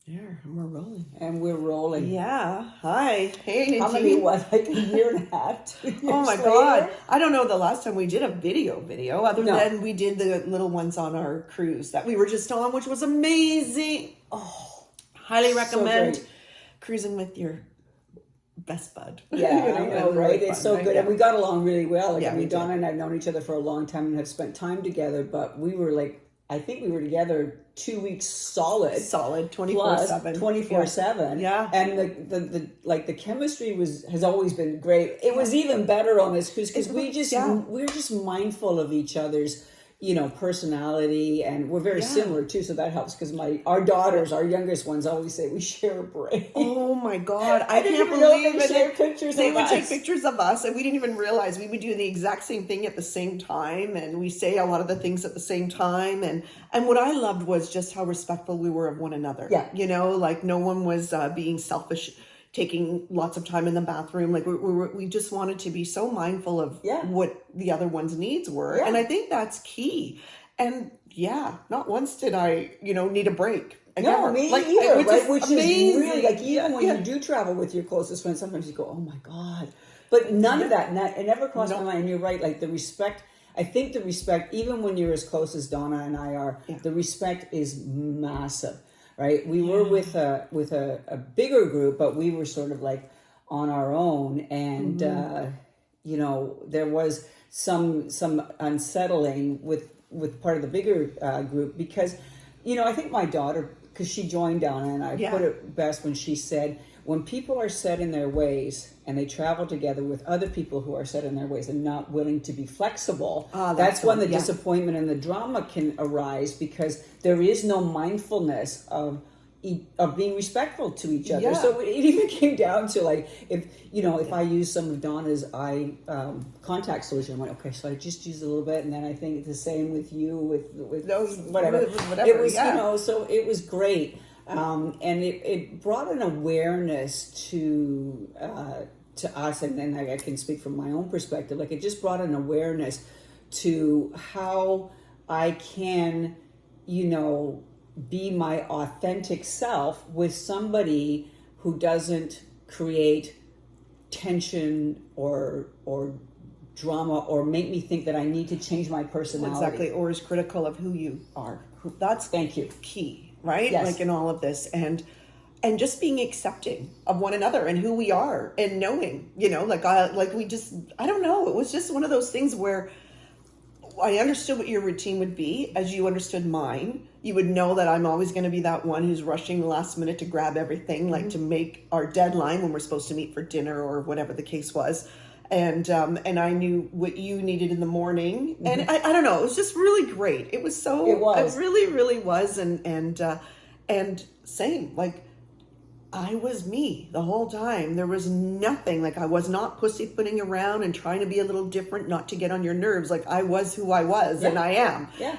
Yeah, and we're rolling. And we're rolling. Yeah. Hi. Hey, Nadine. How many, like a year and a half, 2 years Oh my later? God. I don't know the last time we did a video other than we did the little ones on our cruise that we were just on, which was amazing. Oh, highly recommend so cruising with your best bud. Yeah, I know, right? Really it's fun, so good. Yeah. And we got along really well. Like, yeah, I mean, Donna and I have known each other for a long time and have spent time together, but we were like, I think we were together 2 weeks solid 24/7 24/7. Yeah. And the chemistry has always been great. It was even better on this cruise because we're just mindful of each other's personality, and we're very similar too, so that helps because our daughters, our youngest ones, always say we share a brain. Oh my God, I can't believe they share pictures they of would us. take pictures of us, and we didn't even realize we would do the exact same thing at the same time, and we say a lot of the things at the same time, and what I loved was just how respectful we were of one another. Yeah, like no one was being selfish, taking lots of time in the bathroom. Like we just wanted to be so mindful of what the other one's needs were. And I think that's key. And not once did I, need a break. No, me either, right? Which amazing. Is really, like, even when you do travel with your closest friends, sometimes you go, oh my God. But none of that, it never crossed my mind. And you're right, like the respect, I think the respect, even when you're as close as Donna and I are, the respect is massive. Right, we were with a bigger group, but we were sort of like on our own, and there was some unsettling with part of the bigger group because, I think my daughter, because she joined Donna and I, put it best when she said, when people are set in their ways and they travel together with other people who are set in their ways and not willing to be flexible, that's when the disappointment and the drama can arise, because there is no mindfulness of being respectful to each other. So it even came down to, like, if I use some of Donna's eye contact solution, I'm like, okay, so I just use a little bit, and then I think the same with you with whatever. It was so it was great. And it brought an awareness to us, and then I can speak from my own perspective. Like, it just brought an awareness to how I can, be my authentic self with somebody who doesn't create tension or drama or make me think that I need to change my personality. Exactly, or is critical of who you are. That's key. Right? Yes. Like in all of this, and just being accepting of one another and who we are, and knowing, I don't know. It was just one of those things where I understood what your routine would be as you understood mine. You would know that I'm always going to be that one who's rushing last minute to grab everything, like to make our deadline when we're supposed to meet for dinner or whatever the case was. And I knew what you needed in the morning, and I don't know. It was just really great. It was so. It really, really was, and same. Like, I was me the whole time. There was nothing. Like, I was not pussyfooting around and trying to be a little different, not to get on your nerves. Like, I was who I was, and I am. Yeah.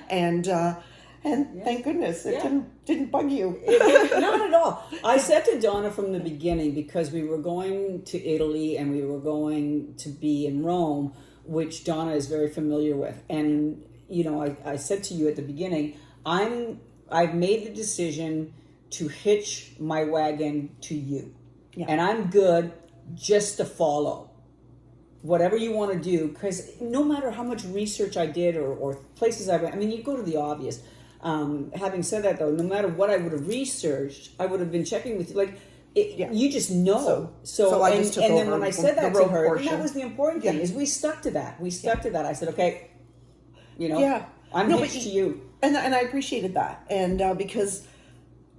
And thank goodness it didn't bug you. Not at all. I said to Donna from the beginning, because we were going to Italy and we were going to be in Rome, which Donna is very familiar with. And, I said to you at the beginning, I've made the decision to hitch my wagon to you. Yeah. And I'm good just to follow whatever you want to do, because no matter how much research I did or places I went, I mean, you go to the obvious. Having said that, though, no matter what I would have researched, I would have been checking with you. Like, you just know. So I just took over. And then when I said that to her, and that was the important thing, is we stuck to that. We stuck to that. I said, okay, I'm hitched to you. And I appreciated that. And because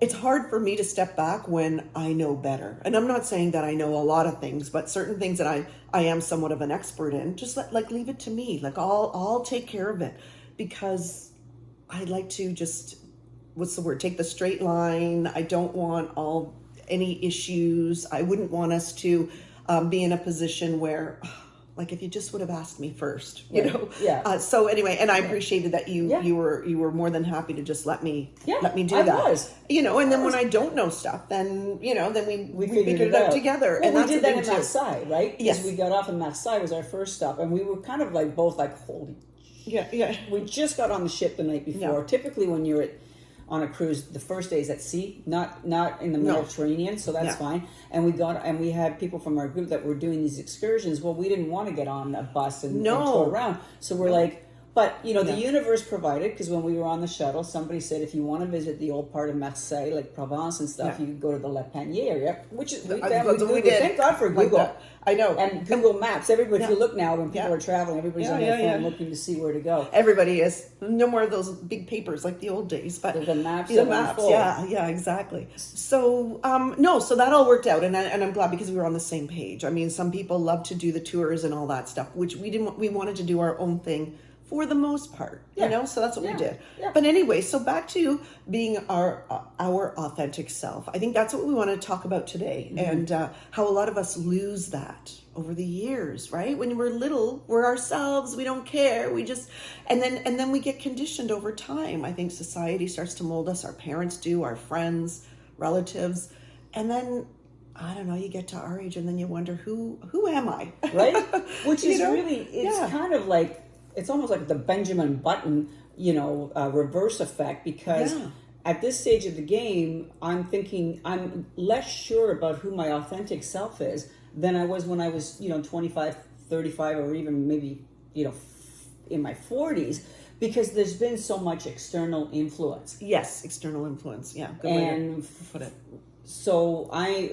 it's hard for me to step back when I know better. And I'm not saying that I know a lot of things, but certain things that I am somewhat of an expert in, just leave it to me. Like, I'll take care of it, because I like to just, take the straight line. I don't want any issues. I wouldn't want us to be in a position where, like, if you just would have asked me first, Yeah. So anyway, and I appreciated that you were more than happy to just let me do that. I was. And then when I don't know stuff, then we figured it out together. Well, and we did that in Marseille, right? Yes. We got off in Marseille was our first stop, and we were kind of like both like, holy. Yeah. We just got on the ship the night before. Yeah. Typically, when you're on a cruise. The first day is at sea, not in the No. Mediterranean, so that's fine. And we had people from our group that were doing these excursions. Well, we didn't want to get on a bus and tour around, so we're like. But, the universe provided, because when we were on the shuttle, somebody said if you want to visit the old part of Marseille, like Provence and stuff, you could go to the La Panier area, which is, we did. Thank God for Google. I know. And Google Maps. Everybody, if you look now, when people are traveling, everybody's on their phone looking to see where to go. Everybody is. No more of those big papers like the old days. But the maps. Yeah, exactly. So, so that all worked out. And I'm glad because we were on the same page. I mean, some people love to do the tours and all that stuff, which we didn't. We wanted to do our own thing. For the most part, so that's what we did. Yeah. But anyway, so back to being our authentic self. I think that's what we want to talk about today, and how a lot of us lose that over the years. Right, when we're little, we're ourselves. We don't care. We just, and then we get conditioned over time. I think society starts to mold us. Our parents do, our friends, relatives, and then. I don't know, you get to our age and then you wonder, who am I? Right? Which is really, it's kind of like, it's almost like the Benjamin Button, reverse effect, because at this stage of the game, I'm thinking I'm less sure about who my authentic self is than I was when I was, 25, 35, or even maybe, in my 40s, because there's been so much external influence. Yes, external influence. Yeah, good way to put it. So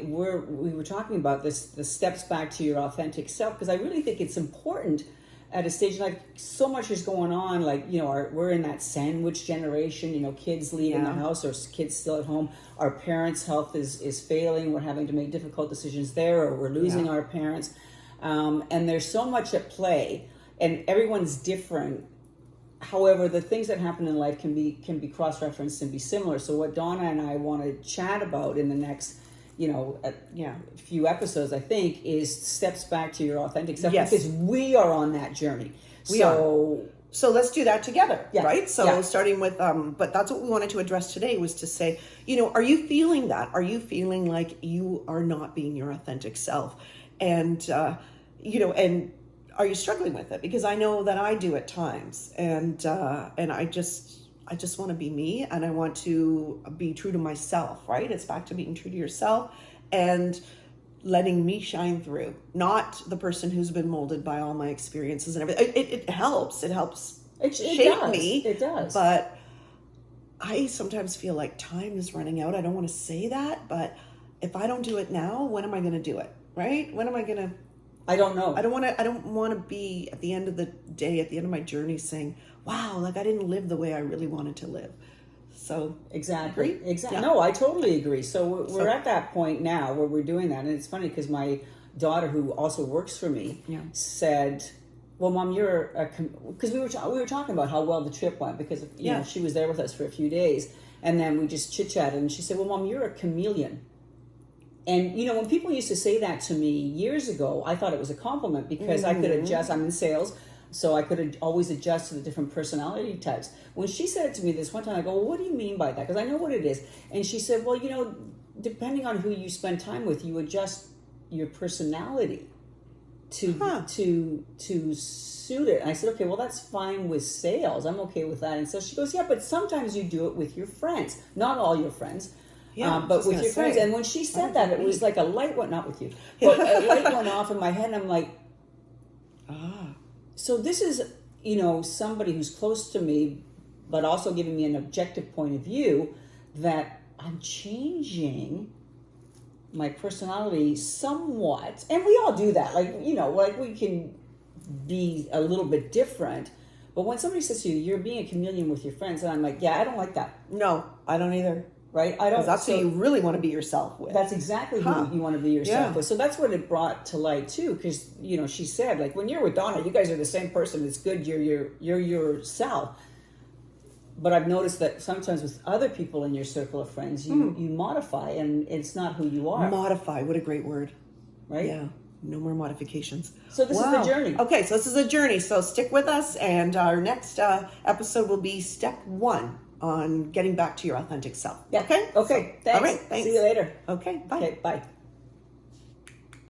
we were talking about this, the steps back to your authentic self, because I really think it's important at a stage like so much is going on. Like, we're in that sandwich generation, kids leaving the house or kids still at home. Our parents' health is failing. We're having to make difficult decisions there, or we're losing our parents. And there's so much at play, and everyone's different. However, the things that happen in life can be cross-referenced and be similar. So what Donna and I want to chat about in the next, few episodes, I think, is steps back to your authentic self, because we are on that journey. So let's do that together, right? So starting with, but that's what we wanted to address today, was to say, are you feeling that? Are you feeling like you are not being your authentic self? And, and are you struggling with it? Because I know that I do at times, and I just want to be me, and I want to be true to myself, right? It's back to being true to yourself and letting me shine through, not the person who's been molded by all my experiences and everything. It helps. It helps shape me. It does. But I sometimes feel like time is running out. I don't want to say that, but if I don't do it now, when am I going to do it? Right? When am I going to? I don't know. I don't want to be at the end of the day, at the end of my journey, saying, "Wow, like I didn't live the way I really wanted to live." So exactly. Yeah. No, I totally agree. So we're at that point now where we're doing that, and it's funny because my daughter, who also works for me, said, "Well, Mom, you're because we were talking about how well the trip went, because she was there with us for a few days, and then we just chit chatted, and she said, "Well, Mom, you're a chameleon." And, when people used to say that to me years ago, I thought it was a compliment, because I could adjust. I'm in sales, so I could always adjust to the different personality types. When she said it to me this one time, I go, well, what do you mean by that? Because I know what it is. And she said, well, depending on who you spend time with, you adjust your personality to suit it. And I said, okay, well, that's fine with sales. I'm okay with that. And so she goes, yeah, but sometimes you do it with your friends. Not all your friends. But with your friends. And when she said that, it was like a light went, not with you, but a light went off in my head, and I'm like, so this is, somebody who's close to me, but also giving me an objective point of view, that I'm changing my personality somewhat. And we all do that. Like, like we can be a little bit different. But when somebody says to you, you're being a chameleon with your friends, and I'm like, yeah, I don't like that. No, I don't either. Right? I don't. That's who you really want to be yourself with. That's exactly who you want to be yourself with. So that's what it brought to light too, because she said, like, when you're with Donna, you guys are the same person. It's good. You're yourself. But I've noticed that sometimes with other people in your circle of friends, you modify, and it's not who you are. Modify. What a great word. Right? Yeah. No more modifications. So this is the journey. Okay, so this is a journey. So stick with us, and our next episode will be step 1 on getting back to your authentic self. Yeah. Okay? Okay. Thanks. All right. Thanks. See you later. Okay. Bye. Okay. Bye.